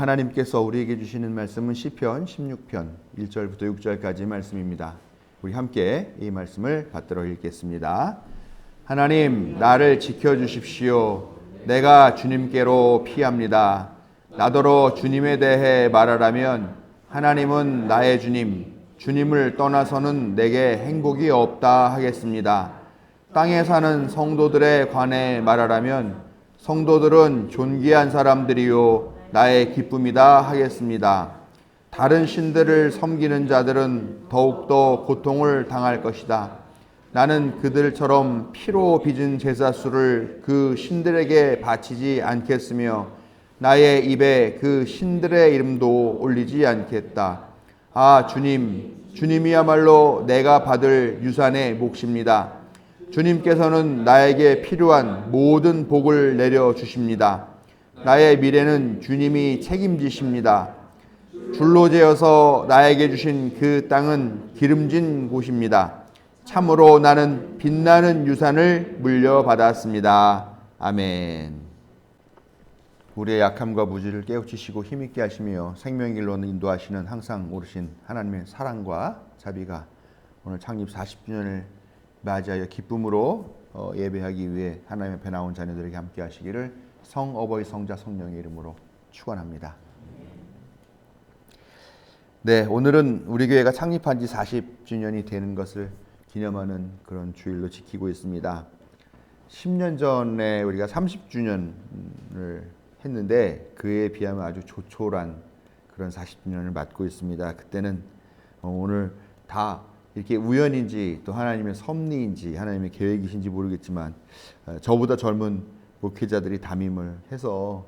하나님께서 우리에게 주시는 말씀은 시편 16편 1절부터 6절까지 말씀입니다. 우리 함께 이 말씀을 받들어 읽겠습니다. 하나님, 나를 지켜주십시오. 내가 주님께로 피합니다. 나더러 주님에 대해 말하라면 하나님은 나의 주님, 주님을 떠나서는 내게 행복이 없다 하겠습니다. 땅에 사는 성도들에 관해 말하라면 성도들은 존귀한 사람들이요 나의 기쁨이다 하겠습니다. 다른 신들을 섬기는 자들은 더욱더 고통을 당할 것이다. 나는 그들처럼 피로 빚은 제사수를 그 신들에게 바치지 않겠으며 나의 입에 그 신들의 이름도 올리지 않겠다. 아, 주님이야말로 내가 받을 유산의 몫입니다. 주님께서는 나에게 필요한 모든 복을 내려주십니다. 나의 미래는 주님이 책임지십니다. 줄로 재어서 나에게 주신 그 땅은 기름진 곳입니다. 참으로 나는 빛나는 유산을 물려받았습니다. 아멘. 우리의 약함과 무지를 깨우치시고 힘있게 하시며 생명의 길로 인도하시는 항상 오르신 하나님의 사랑과 자비가 오늘 창립 40주년을 맞이하여 기쁨으로 예배하기 위해 하나님 앞에 나온 자녀들에게 함께 하시기를 성 어버이 성자 성령의 이름으로 축원합니다. 네, 오늘은 우리 교회가 창립한 지 40주년이 되는 것을 기념하는 그런 주일로 지키고 있습니다. 10년 전에 우리가 30주년을 했는데 그에 비하면 아주 조촐한 그런 40주년을 맞고 있습니다. 그때는 오늘 다 이렇게 우연인지 또 하나님의 섭리인지 하나님의 계획이신지 모르겠지만 저보다 젊은 목회자들이 담임을 해서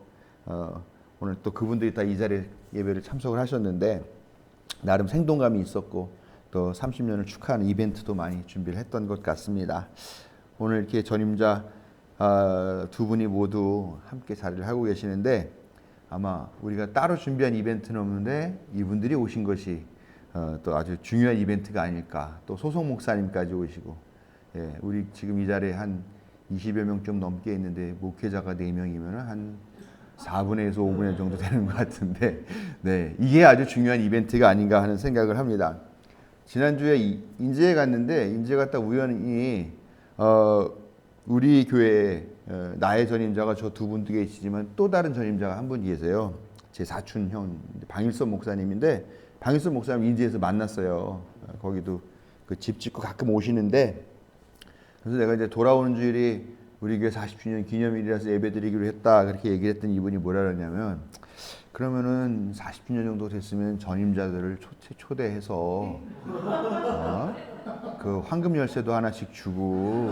오늘 또 그분들이 다 이 자리에 예배를 참석을 하셨는데 나름 생동감이 있었고 또 30년을 축하하는 이벤트도 많이 준비를 했던 것 같습니다. 오늘 이렇게 전임자 두 분이 모두 함께 자리를 하고 계시는데 아마 우리가 따로 준비한 이벤트는 없는데 이분들이 오신 것이 또 아주 중요한 이벤트가 아닐까. 또 소속 목사님까지 오시고, 예, 우리 지금 이 자리에 한 20여 명 좀 넘게 있는데 목회자가 4명이면 한 4분의 1에서 5분의 1 정도 되는 것 같은데, 네, 이게 아주 중요한 이벤트가 아닌가 하는 생각을 합니다. 지난주에 인제에 갔는데 인제 갔다 우연히 우리 교회에 나의 전임자가 저 두 분 계시지만 또 다른 전임자가 한 분 계세요. 제 사촌 형 방일섭 목사님인데 방일섭 목사님 인제에서 만났어요. 거기도 그 집 짓고 가끔 오시는데 그래서 내가 이제 돌아오는 주일이 우리 교회 40주년 기념일이라서 예배드리기로 했다 그렇게 얘기를 했더니 이분이 뭐라 그러냐면 그러면은 40주년 정도 됐으면 전임자들을 초대해서 그 황금 열쇠도 하나씩 주고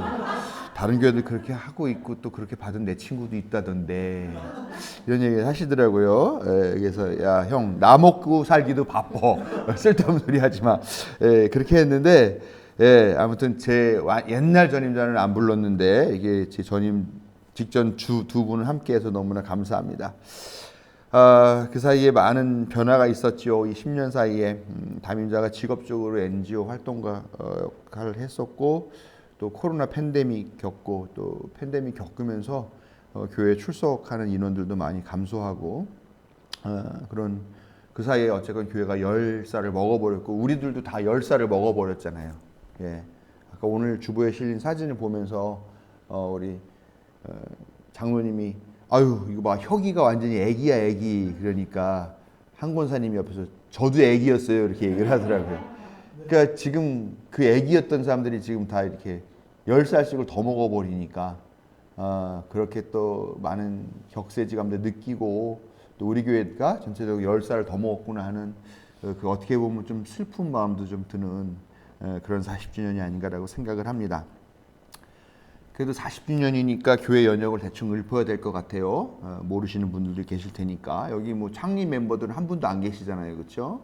다른 교회들 그렇게 하고 있고 또 그렇게 받은 내 친구도 있다던데 이런 얘기를 하시더라고요. 그래서 야, 형, 나 먹고 살기도 바빠. 쓸데없는 소리 하지 마. 그렇게 했는데 아무튼 제 옛날 전임자는 안 불렀는데 이게 제 전임 직전 두 분을 함께해서 너무나 감사합니다. 그 사이에 많은 변화가 있었지요. 이 10년 사이에 담임자가 직업적으로 NGO 활동가 역할을 했었고 또 코로나 팬데믹 겪고 또 팬데믹 겪으면서 교회 출석하는 인원들도 많이 감소하고 그런 그 사이에 어쨌건 교회가 10살을 먹어버렸고 우리들도 다 10살을 먹어버렸잖아요. 예. 아까 오늘 주보에 실린 사진을 보면서 우리 장로님이 아유 이거 봐 혁이가 완전히 애기야 애기 그러니까 한 권사님이 옆에서 저도 애기였어요 이렇게 얘기를 하더라고요. 그러니까 지금 그 애기였던 사람들이 지금 다 이렇게 10살씩을 더 먹어버리니까 그렇게 또 많은 격세지감도 느끼고 또 우리 교회가 전체적으로 10살을 더 먹었구나 하는 그 어떻게 보면 좀 슬픈 마음도 좀 드는 그런 40주년이 아닌가라고 생각을 합니다. 그래도 40주년이니까 교회 연역을 대충 읊어야 될 것 같아요. 모르시는 분들도 계실 테니까. 여기 뭐 창립 멤버들은 한 분도 안 계시잖아요. 그렇죠?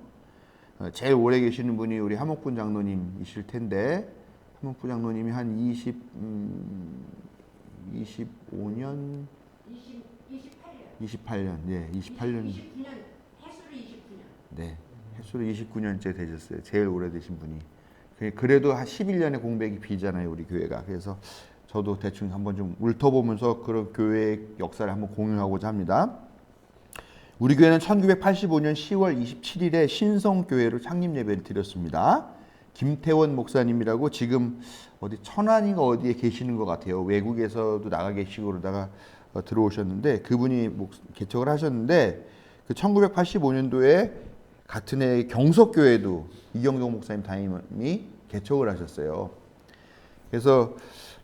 제일 오래 계시는 분이 우리 하목군 장로님이실 텐데 하목군 장로님이 한 25년 28년. 네, 28년. 29년 해수로 29년. 네. 해수로 29년째 되셨어요. 제일 오래되신 분이. 그래도 한 11년의 공백이 비잖아요, 우리 교회가. 그래서 저도 대충 한번 좀 훑어보면서 그런 교회의 역사를 한번 공유하고자 합니다. 우리 교회는 1985년 10월 27일에 신성교회로 창립 예배를 드렸습니다. 김태원 목사님이라고 지금 어디 천안인가 어디에 계시는 것 같아요. 외국에서도 나가 계시고 그러다가 들어오셨는데 그분이 개척을 하셨는데 그 1985년도에 같은 해 경석교회도 이경종 목사님 담임이 개척을 하셨어요. 그래서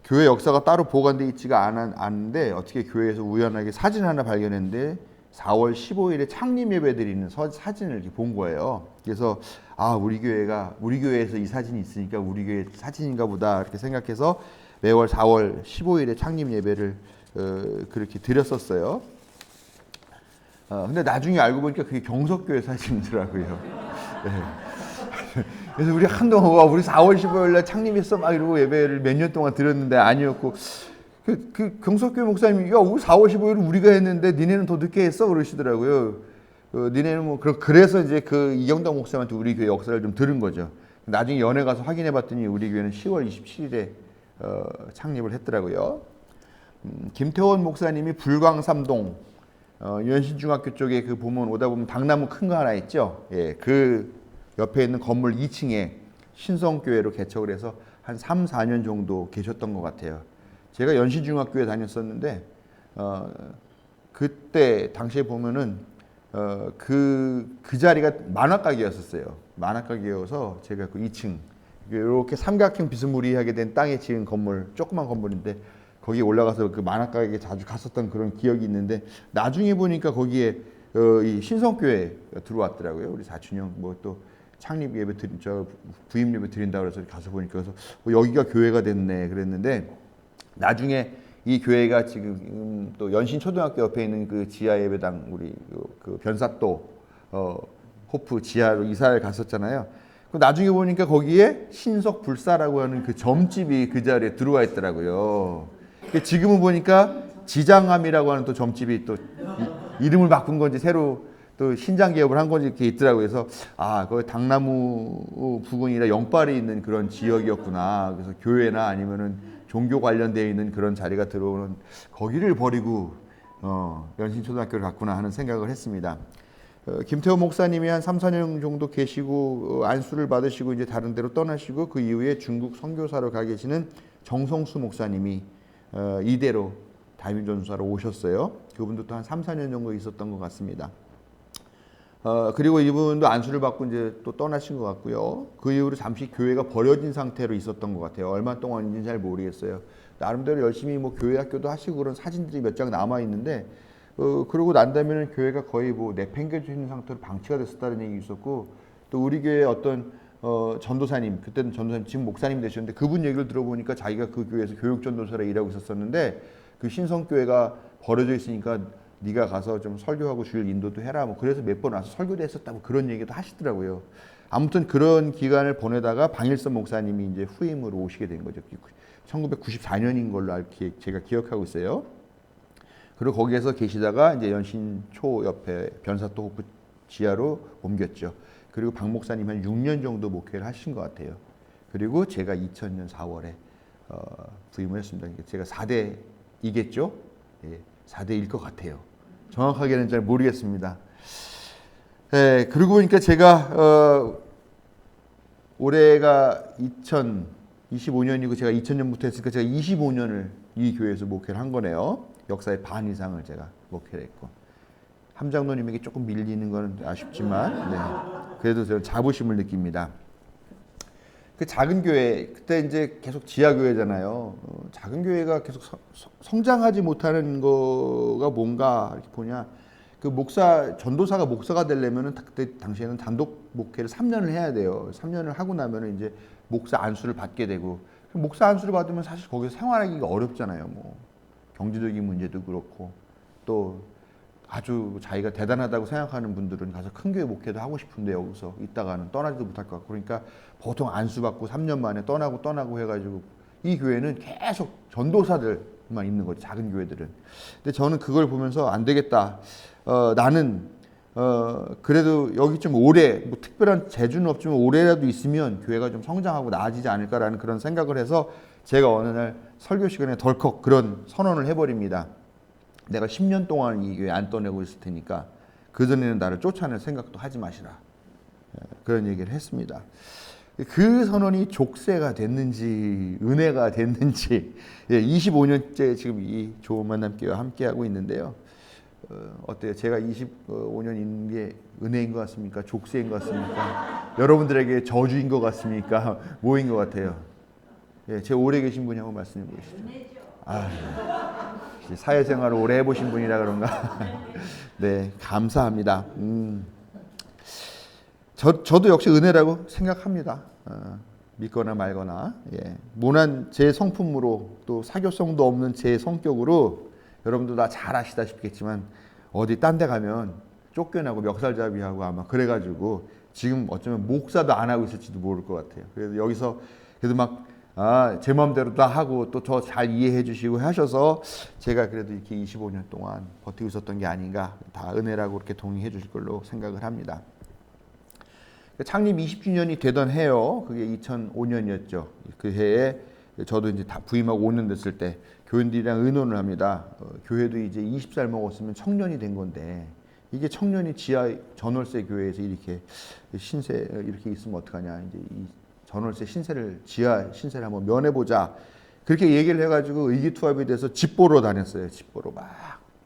교회 역사가 따로 보관되어 있지가 않은데 어떻게 교회에서 우연하게 사진 하나 발견했는데 4월 15일에 창립 예배 드리는 사진을 이렇게 본 거예요. 그래서 아 우리 교회에서 이 사진이 있으니까 우리 교회 사진인가 보다 이렇게 생각해서 매월 4월 15일에 창립 예배를 그렇게 드렸었어요. 근데 나중에 알고 보니까 그게 경석교회 사진이더라고요. 네. 그래서 우리 한동안 와 우리 4월 15일 날 창립했어 막 이러고 예배를 몇 년 동안 드렸는데 아니었고 그 경석교회 목사님이 야 우리 4월 15일 우리가 했는데 니네는 더 늦게 했어 그러시더라고요. 니네는 뭐 그래서 이제 그 이경당 목사님한테 우리 교회 역사를 좀 들은 거죠. 나중에 연회 가서 확인해봤더니 우리 교회는 10월 27일에 창립을 했더라고요. 김태원 목사님이 불광삼동 연신중학교 쪽에 그 보면 오다 보면 당나무 큰 거 하나 있죠. 예, 그 옆에 있는 건물 2층에 신성교회로 개척을 해서 한 3, 4년 정도 계셨던 것 같아요. 제가 연신중학교에 다녔었는데 그때 당시에 보면은 그 자리가 만화가게였었어요. 만화가게여서 제가 그 2층 이렇게 삼각형 비스무리하게 된 땅에 지은 건물, 조그만 건물인데 거기 올라가서 그 만화가게 자주 갔었던 그런 기억이 있는데 나중에 보니까 거기에 이 신성교회 들어왔더라고요. 우리 사촌형 뭐 또 창립 예배 부임 예배 드린다 그래서 가서 보니까 그래서 여기가 교회가 됐네 그랬는데 나중에 이 교회가 지금 또 연신초등학교 옆에 있는 그 지하 예배당 우리 그 변사또 호프 지하로 이사를 갔었잖아요. 나중에 보니까 거기에 신석불사라고 하는 그 점집이 그 자리에 들어와 있더라고요. 지금은 보니까 지장함이라고 하는 또 점집이 또 이름을 바꾼 건지 새로 또 신장 개업을 한 건지 이렇게 있더라고요. 그래서 거기 당나무 부근이라 영빨이 있는 그런 지역이었구나. 그래서 교회나 아니면은 종교 관련되어 있는 그런 자리가 들어오는 거기를 버리고 연신초등학교를 갔구나 하는 생각을 했습니다. 김태호 목사님이 한 3, 4년 정도 계시고 안수를 받으시고 이제 다른 데로 떠나시고 그 이후에 중국 선교사로 가 계시는 정성수 목사님이 이대로 다윈전수사로 오셨어요. 그분도 또 한 3, 4년 정도 있었던 것 같습니다. 그리고 이분도 안수를 받고 이제 또 떠나신 것 같고요. 그 이후로 잠시 교회가 버려진 상태로 있었던 것 같아요. 얼마 동안인지는 잘 모르겠어요. 나름대로 열심히 뭐 교회 학교도 하시고 그런 사진들이 몇 장 남아 있는데 그러고 난 다음에는 교회가 거의 뭐 내팽개쳐 있는 상태로 방치가 됐었다는 얘기 있었고 또 우리 교회 어떤 전도사님 그때는 전도사님 지금 목사님 되셨는데 그분 얘기를 들어보니까 자기가 그 교회에서 교육 전도사로 일하고 있었었는데 그 신성교회가 버려져 있으니까 네가 가서 좀 설교하고 주일 인도도 해라 뭐 그래서 몇 번 와서 설교도 했었다고 그런 얘기도 하시더라고요. 아무튼 그런 기간을 보내다가 방일선 목사님이 이제 후임으로 오시게 된 거죠. 1994년인 걸로 제가 기억하고 있어요. 그리고 거기에서 계시다가 이제 연신초 옆에 변사또 호프 지하로 옮겼죠. 그리고 박 목사님 한 6년 정도 목회를 하신 것 같아요. 그리고 제가 2000년 4월에 부임을 했습니다. 제가 4대이겠죠? 예, 4대일 것 같아요. 정확하게는 잘 모르겠습니다. 예, 그러고 보니까 제가 올해가 2025년이고 제가 2000년부터 했으니까 제가 25년을 이 교회에서 목회를 한 거네요. 역사의 반 이상을 제가 목회를 했고 함장로님에게 조금 밀리는 건 아쉽지만 네, 그래도 저는 자부심을 느낍니다. 그 작은 교회 그때 이제 계속 지하 교회잖아요. 작은 교회가 계속 성장하지 못하는 거가 뭔가 이렇게 보냐. 그 전도사가 목사가 되려면은 그때 당시에는 단독 목회를 3년을 해야 돼요. 3년을 하고 나면은 이제 목사 안수를 받게 되고 목사 안수를 받으면 사실 거기서 생활하기가 어렵잖아요. 뭐 경제적인 문제도 그렇고 또 아주 자기가 대단하다고 생각하는 분들은 가서 큰 교회 목회도 하고 싶은데 여기서 있다가는 떠나지도 못할 것 같고 그러니까 보통 안수받고 3년 만에 떠나고 해가지고 이 교회는 계속 전도사들만 있는 거죠. 작은 교회들은. 근데 저는 그걸 보면서 안 되겠다. 나는 그래도 여기 좀 오래 뭐 특별한 재주는 없지만 오래라도 있으면 교회가 좀 성장하고 나아지지 않을까라는 그런 생각을 해서 제가 어느 날 설교 시간에 덜컥 그런 선언을 해버립니다. 내가 10년 동안 이 교회 안 떠내고 있을 테니까 그전에는 나를 쫓아낼 생각도 하지 마시라. 그런 얘기를 했습니다. 그 선언이 족쇄가 됐는지 은혜가 됐는지 25년째 지금 이 좋은 만남교회와 함께하고 있는데요. 어때요? 제가 25년 있는 게 은혜인 것 같습니까? 족쇄인 것 같습니까? 여러분들에게 저주인 것 같습니까? 뭐인 것 같아요? 제 오래 계신 분이 한번 말씀해 보시죠. 사회생활을 오래 해보신 분이라 그런가? 네, 감사합니다. 저도 역시 은혜라고 생각합니다. 믿거나 말거나. 모난 제 성품으로 또 사교성도 없는 제 성격으로 여러분도 다 잘 아시다시피겠지만 어디 딴 데 가면 쫓겨나고 멱살잡이하고 아마 그래가지고 지금 어쩌면 목사도 안 하고 있을지도 모를 것 같아요. 그래서 여기서 그래도 막 제 마음대로 다 하고 또 저 잘 이해해 주시고 하셔서 제가 그래도 이렇게 25년 동안 버티고 있었던 게 아닌가, 다 은혜라고 이렇게 동의해 주실 걸로 생각을 합니다. 창립 20주년이 되던 해요. 그게 2005년이었죠. 그 해에 저도 이제 다 부임하고 5년 됐을 때 교인들이랑 의논을 합니다. 교회도 이제 20살 먹었으면 청년이 된 건데 이게 청년이 지하 전월세 교회에서 이렇게 신세 이렇게 있으면 어떡하냐. 이제 이 전월세 신세를 지하 신세를 한번 면해보자. 그렇게 얘기를 해가지고 의기투합이 돼서 집 보러 다녔어요. 집 보러 막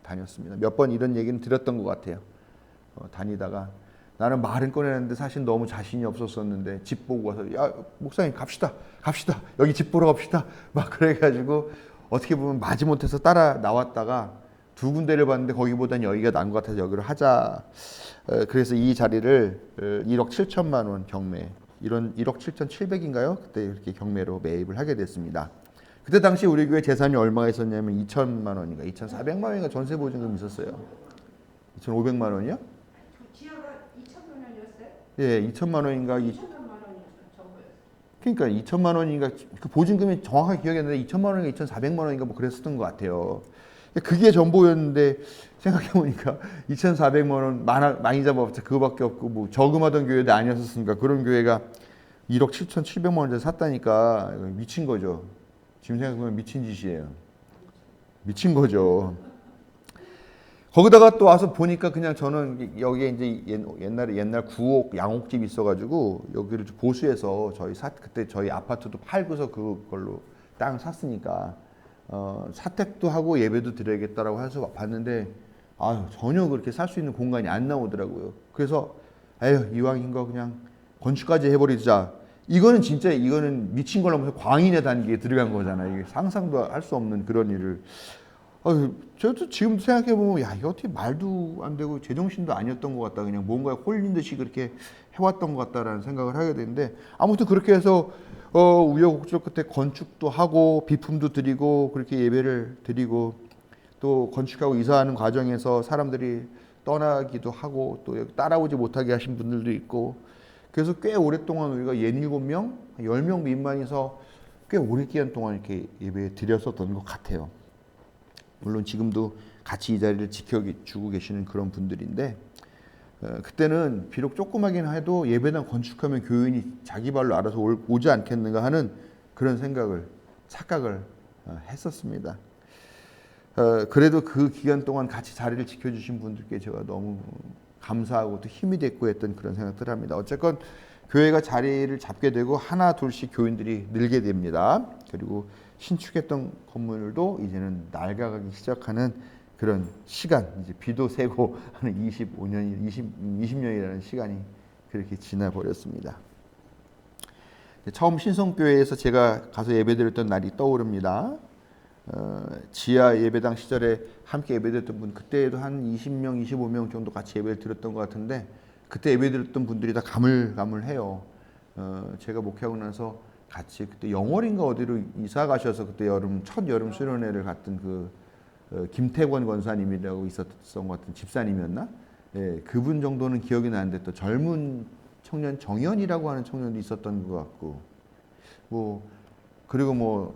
다녔습니다. 몇 번 이런 얘기는 드렸던 것 같아요. 다니다가 나는 말은 꺼내는데 사실 너무 자신이 없었었는데 집 보고 와서 야 목사님 갑시다 여기 집 보러 갑시다 막 그래가지고 어떻게 보면 마지못해서 따라 나왔다가 두 군데를 봤는데 거기보단 여기가 나은 것 같아서 여기로 하자. 그래서 이 자리를 1억 7천만 원 경매, 이런 1억 7,700인가요? 그때 이렇게 경매로 매입을 하게 됐습니다. 그때 당시 우리 교회 재산이 얼마가 있었냐면 2천만 원인가 2,400만 원인가 전세 보증금이 있었어요. 2,500만 원이요? 지하가 2천만 원이었어요? 예, 2천만 원인가 2천만 원이었어요. 정부에서. 그러니까 2천만 원인가 그 보증금이 정확하게 기억이 안 나는데 2천만 원인가 2,400만 원인가 뭐 그랬었던 것 같아요. 그게 전부였는데 생각해 보니까 2,400만 원 많이 잡아봤자 그거밖에 없고 뭐 저금하던 교회도 아니었었으니까 그런 교회가 1억 7,700만 원짜리 샀다니까 미친 거죠. 지금 생각해보면 미친 짓이에요. 미친 거죠. 거기다가 또 와서 보니까 그냥 저는 여기에 이제 옛날 구옥 양옥집 있어가지고 여기를 보수해서 그때 저희 아파트도 팔고서 그걸로 땅 샀으니까 사택도 하고 예배도 드려야겠다라고 해서 봤는데 전혀 그렇게 살 수 있는 공간이 안 나오더라고요. 그래서 이왕인 거 그냥 건축까지 해버리자. 이거는 미친 걸로 광인의 단계에 들어간 거잖아요. 이게 상상도 할 수 없는 그런 일을. 저도 지금 생각해보면 이거 어떻게 말도 안 되고 제정신도 아니었던 것 같다. 그냥 뭔가에 홀린 듯이 그렇게 해왔던 것 같다라는 생각을 하게 되는데 아무튼 그렇게 해서 우여곡절 끝에 건축도 하고 비품도 드리고 그렇게 예배를 드리고 또 건축하고 이사하는 과정에서 사람들이 떠나기도 하고 또 따라오지 못하게 하신 분들도 있고 그래서 꽤 오랫동안 우리가 67명, 10명 미만이서 꽤 오랜 기간 동안 이렇게 예배 드렸었던 것 같아요. 물론 지금도 같이 이 자리를 지켜주고 계시는 그런 분들인데 그때는 비록 조그마긴 해도 예배당 건축하면 교인이 자기 발로 알아서 오지 않겠는가 하는 그런 착각을 했었습니다. 그래도 그 기간 동안 같이 자리를 지켜주신 분들께 제가 너무 감사하고 또 힘이 됐고 했던 그런 생각들을 합니다. 어쨌건 교회가 자리를 잡게 되고 하나 둘씩 교인들이 늘게 됩니다. 그리고 신축했던 건물도 이제는 낡아가기 시작하는 그런 시간, 이제 비도 새고 하는 20년이라는 시간이 그렇게 지나버렸습니다. 처음 신성교회에서 제가 가서 예배드렸던 날이 떠오릅니다. 지하 예배당 시절에 함께 예배드렸던 분, 그때도 한 20명, 25명 정도 같이 예배를 드렸던 것 같은데 그때 예배드렸던 분들이 다 가물가물해요. 제가 목회하고 나서 같이 그때 영월인가 어디로 이사 가셔서 그때 첫 여름 수련회를 갔던 그 김태권 권사님이라고 있었던 것 같은 집사님이었나? 그분 정도는 기억이 나는데 또 젊은 청년 정연이라고 하는 청년도 있었던 것 같고 그리고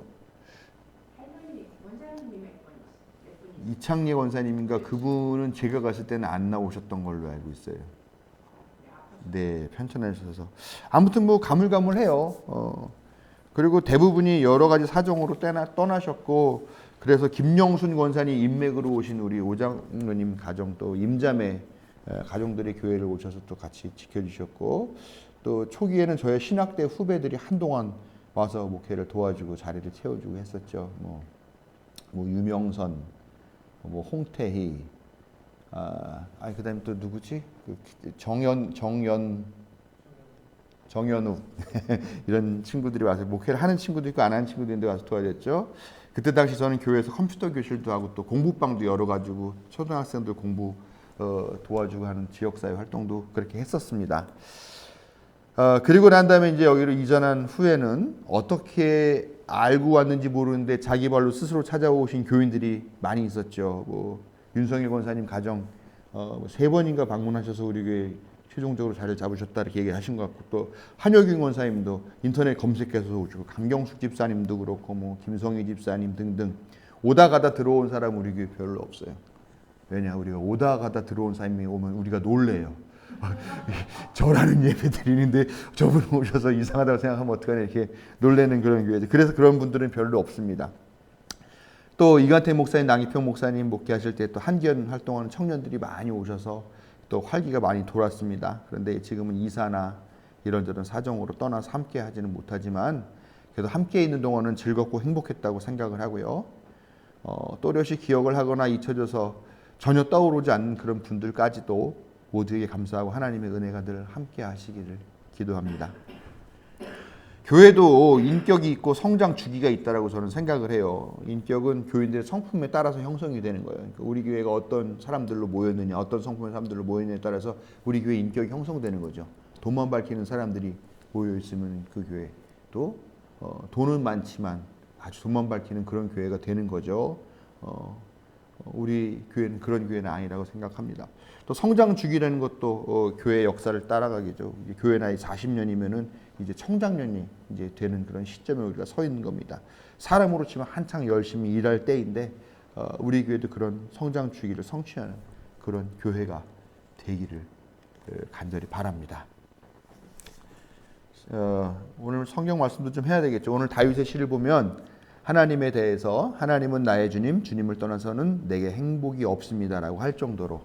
이창예 권사님인가 그분은 제가 갔을 때는 안 나오셨던 걸로 알고 있어요. 네, 편찮으셔서 아무튼 가물가물해요. 그리고 대부분이 여러 가지 사정으로 떠나셨고 그래서 김영순 권사님 인맥으로 오신 우리 오장로님 가정 또 임자매 가정들이 교회를 오셔서 또 같이 지켜주셨고 또 초기에는 저희 신학대 후배들이 한동안 와서 목회를 도와주고 자리를 채워주고 했었죠. 뭐 유명선, 뭐 홍태희, 그다음에 또 누구지? 정연욱 이런 친구들이 와서 목회를 하는 친구도 있고 안 하는 친구도 있는데 와서 도와줬죠. 그때 당시 저는 교회에서 컴퓨터 교실도 하고 또 공부방도 열어가지고 초등학생들 공부 도와주고 하는 지역사회 활동도 그렇게 했었습니다. 그리고 난 다음에 이제 여기로 이전한 후에는 어떻게 알고 왔는지 모르는데 자기 발로 스스로 찾아오신 교인들이 많이 있었죠. 뭐 윤성일 권사님 가정 3번인가 방문하셔서 우리 교회 최종적으로 자리를 잡으셨다 이렇게 얘기하신 것 같고 또 한효균 권사님도 인터넷 검색해서 오시고 강경숙 집사님도 그렇고 뭐 김성희 집사님 등등 오다 가다 들어온 사람 우리 교회 별로 없어요. 왜냐 우리가 오다 가다 들어온 사람이 오면 우리가 놀래요. 저라는 예배 드리는데 저분 오셔서 이상하다고 생각하면 어떡하냐 이렇게 놀래는 그런 교회죠. 그래서 그런 분들은 별로 없습니다. 또 이관태 목사님, 남기평 목사님 목회하실 때 또 한기연 활동하는 청년들이 많이 오셔서 또 활기가 많이 돌았습니다. 그런데 지금은 이사나 이런저런 사정으로 떠나서 함께 하지는 못하지만 그래도 함께 있는 동안은 즐겁고 행복했다고 생각을 하고요. 또렷이 기억을 하거나 잊혀져서 전혀 떠오르지 않는 그런 분들까지도 모두에게 감사하고 하나님의 은혜가 늘 함께 하시기를 기도합니다. 교회도 인격이 있고 성장 주기가 있다라고 저는 생각을 해요. 인격은 교인들의 성품에 따라서 형성이 되는 거예요. 그러니까 우리 교회가 어떤 사람들로 모였느냐, 어떤 성품의 사람들로 모였느냐에 따라서 우리 교회 인격이 형성되는 거죠. 돈만 밝히는 사람들이 모여 있으면 그 교회도 돈은 많지만 아주 돈만 밝히는 그런 교회가 되는 거죠. 우리 교회는 그런 교회는 아니라고 생각합니다. 또 성장 주기라는 것도 교회 역사를 따라가겠죠. 교회 나이 40년이면은 이제 청장년이 이제 되는 그런 시점에 우리가 서 있는 겁니다. 사람으로 치면 한창 열심히 일할 때인데 우리 교회도 그런 성장 주기를 성취하는 그런 교회가 되기를 간절히 바랍니다. 오늘 성경 말씀도 좀 해야 되겠죠. 오늘 다윗의 시를 보면 하나님에 대해서 하나님은 나의 주님, 주님을 떠나서는 내게 행복이 없습니다라고 할 정도로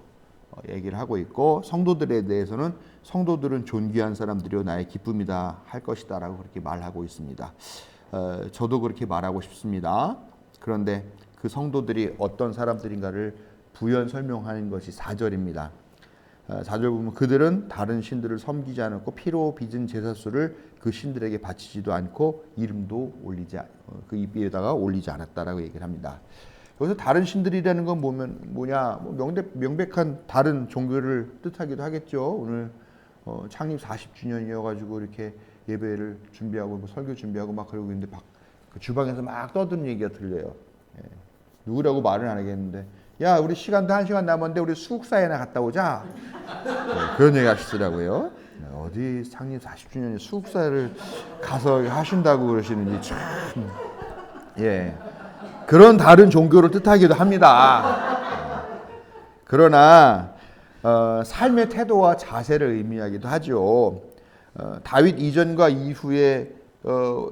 얘기를 하고 있고 성도들에 대해서는 성도들은 존귀한 사람들이요 나의 기쁨이다 할 것이다라고 그렇게 말하고 있습니다. 저도 그렇게 말하고 싶습니다. 그런데 그 성도들이 어떤 사람들인가를 부연 설명하는 것이 4절입니다. 4절 보면 그들은 다른 신들을 섬기지 않았고 피로 빚은 제사수를 그 신들에게 바치지도 않고 이름도 그 입에다가 올리지 않았다라고 얘기를 합니다. 여기서 다른 신들이라는 건 보면 뭐냐 명백한 다른 종교를 뜻하기도 하겠죠. 오늘 창립 40주년이어가지고 이렇게 예배를 준비하고 뭐 설교 준비하고 막 그러고 있는데 그 주방에서 막 떠드는 얘기가 들려요. 누구라고 말은 안 하겠는데 야 우리 시간도 1시간 남았는데 우리 수국사에나 갔다 오자. 그런 얘기 하시더라고요. 어디 창립 40주년에 수국사를 가서 하신다고 그러시는지 참 그런 다른 종교를 뜻하기도 합니다. 그러나 삶의 태도와 자세를 의미하기도 하죠. 다윗 이전과 이후에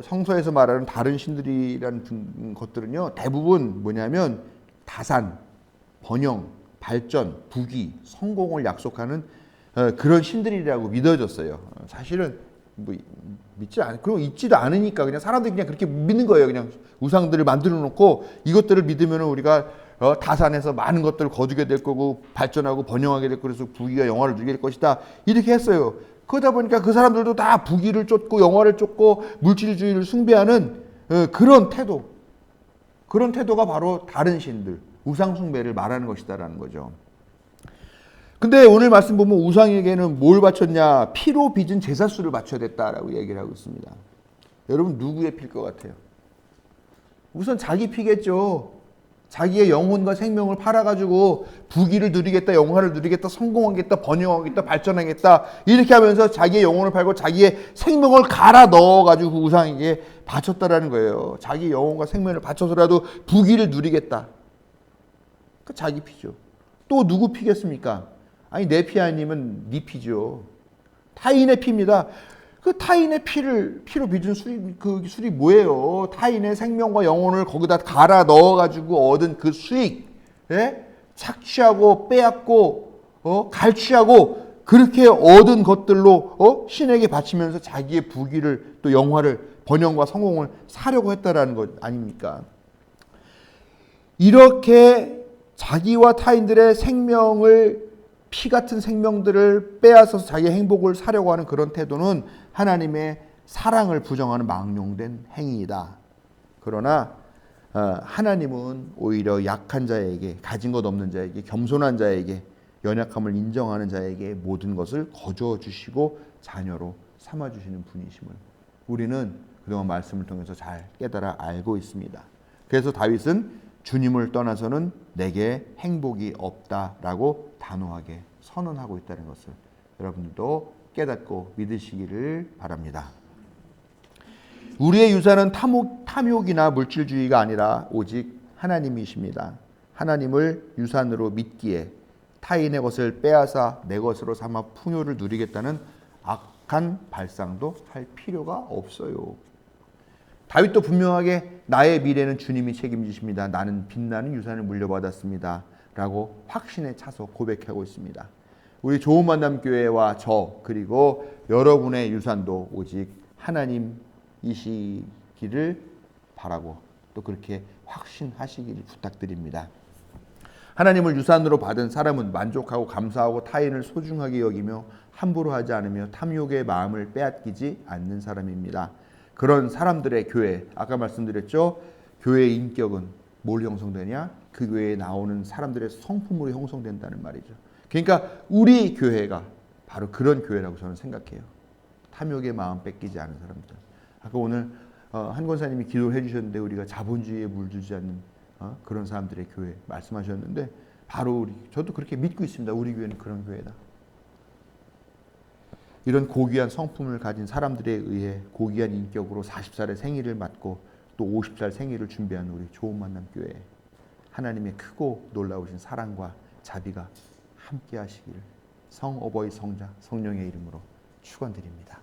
성서에서 말하는 다른 신들이라는 것들은요 대부분 뭐냐면 다산, 번영, 발전, 부귀, 성공을 약속하는 그런 신들이라고 믿어졌어요. 사실은 뭐 믿지 않 그리고 있지도 않으니까 그냥 사람들이 그냥 그렇게 믿는 거예요. 그냥 우상들을 만들어 놓고 이것들을 믿으면 우리가 다산에서 많은 것들을 거두게 될 거고 발전하고 번영하게 될 거고 그래서 부귀가 영화를 누리게 될 것이다 이렇게 했어요. 그러다 보니까 그 사람들도 다 부귀를 쫓고 영화를 쫓고 물질주의를 숭배하는 그런 태도가 바로 다른 신들 우상 숭배를 말하는 것이다라는 거죠. 근데 오늘 말씀 보면 우상에게는 뭘 바쳤냐? 피로 빚은 제사수를 바쳐야 됐다라고 얘기를 하고 있습니다. 여러분 누구의 피일 것 같아요? 우선 자기 피겠죠. 자기의 영혼과 생명을 팔아가지고 부귀를 누리겠다, 영화를 누리겠다, 성공하겠다, 번영하겠다, 발전하겠다 이렇게 하면서 자기의 영혼을 팔고 자기의 생명을 갈아 넣어가지고 그 우상에게 바쳤다라는 거예요. 자기 영혼과 생명을 바쳐서라도 부귀를 누리겠다. 그 자기 피죠. 또 누구 피겠습니까? 아니 내 피 아니면 네 피죠. 타인의 피입니다. 그 타인의 피로 빚은 술이 뭐예요? 타인의 생명과 영혼을 거기다 갈아 넣어가지고 얻은 그 수익, 착취하고 빼앗고 갈취하고 그렇게 얻은 것들로 신에게 바치면서 자기의 부귀를 또 영화를 번영과 성공을 사려고 했다라는 것 아닙니까? 이렇게 자기와 타인들의 생명을 피 같은 생명들을 빼앗아서 자기의 행복을 사려고 하는 그런 태도는 하나님의 사랑을 부정하는 망령된 행위이다. 그러나 하나님은 오히려 약한 자에게, 가진 것 없는 자에게, 겸손한 자에게, 연약함을 인정하는 자에게 모든 것을 거두어 주시고 자녀로 삼아 주시는 분이심을 우리는 그동안 말씀을 통해서 잘 깨달아 알고 있습니다. 그래서 다윗은 주님을 떠나서는 내게 행복이 없다라고 단호하게 선언하고 있다는 것을 여러분들도 깨닫고 믿으시기를 바랍니다. 우리의 유산은 탐욕이나 물질주의가 아니라 오직 하나님이십니다. 하나님을 유산으로 믿기에 타인의 것을 빼앗아 내 것으로 삼아 풍요를 누리겠다는 악한 발상도 할 필요가 없어요. 다윗도 분명하게 나의 미래는 주님이 책임지십니다. 나는 빛나는 유산을 물려받았습니다. 라고 확신에 차서 고백하고 있습니다. 우리 좋은 만남 교회와 저 그리고 여러분의 유산도 오직 하나님이시기를 바라고 또 그렇게 확신하시기를 부탁드립니다. 하나님을 유산으로 받은 사람은 만족하고 감사하고 타인을 소중하게 여기며 함부로 하지 않으며 탐욕의 마음을 빼앗기지 않는 사람입니다. 그런 사람들의 교회, 아까 말씀드렸죠. 교회의 인격은 뭘 형성되냐? 그 교회에 나오는 사람들의 성품으로 형성된다는 말이죠. 그러니까 우리 교회가 바로 그런 교회라고 저는 생각해요. 탐욕의 마음 뺏기지 않은 사람들. 아까 오늘 한 권사님이 기도해 주셨는데 우리가 자본주의에 물들지 않는 그런 사람들의 교회 말씀하셨는데 바로 저도 그렇게 믿고 있습니다. 우리 교회는 그런 교회다. 이런 고귀한 성품을 가진 사람들에 의해 고귀한 인격으로 40살의 생일을 맞고 또 50살 생일을 준비한 우리 좋은 만남 교회 하나님의 크고 놀라우신 사랑과 자비가 함께 하시기를 성 어버이 성자 성령의 이름으로 축원드립니다.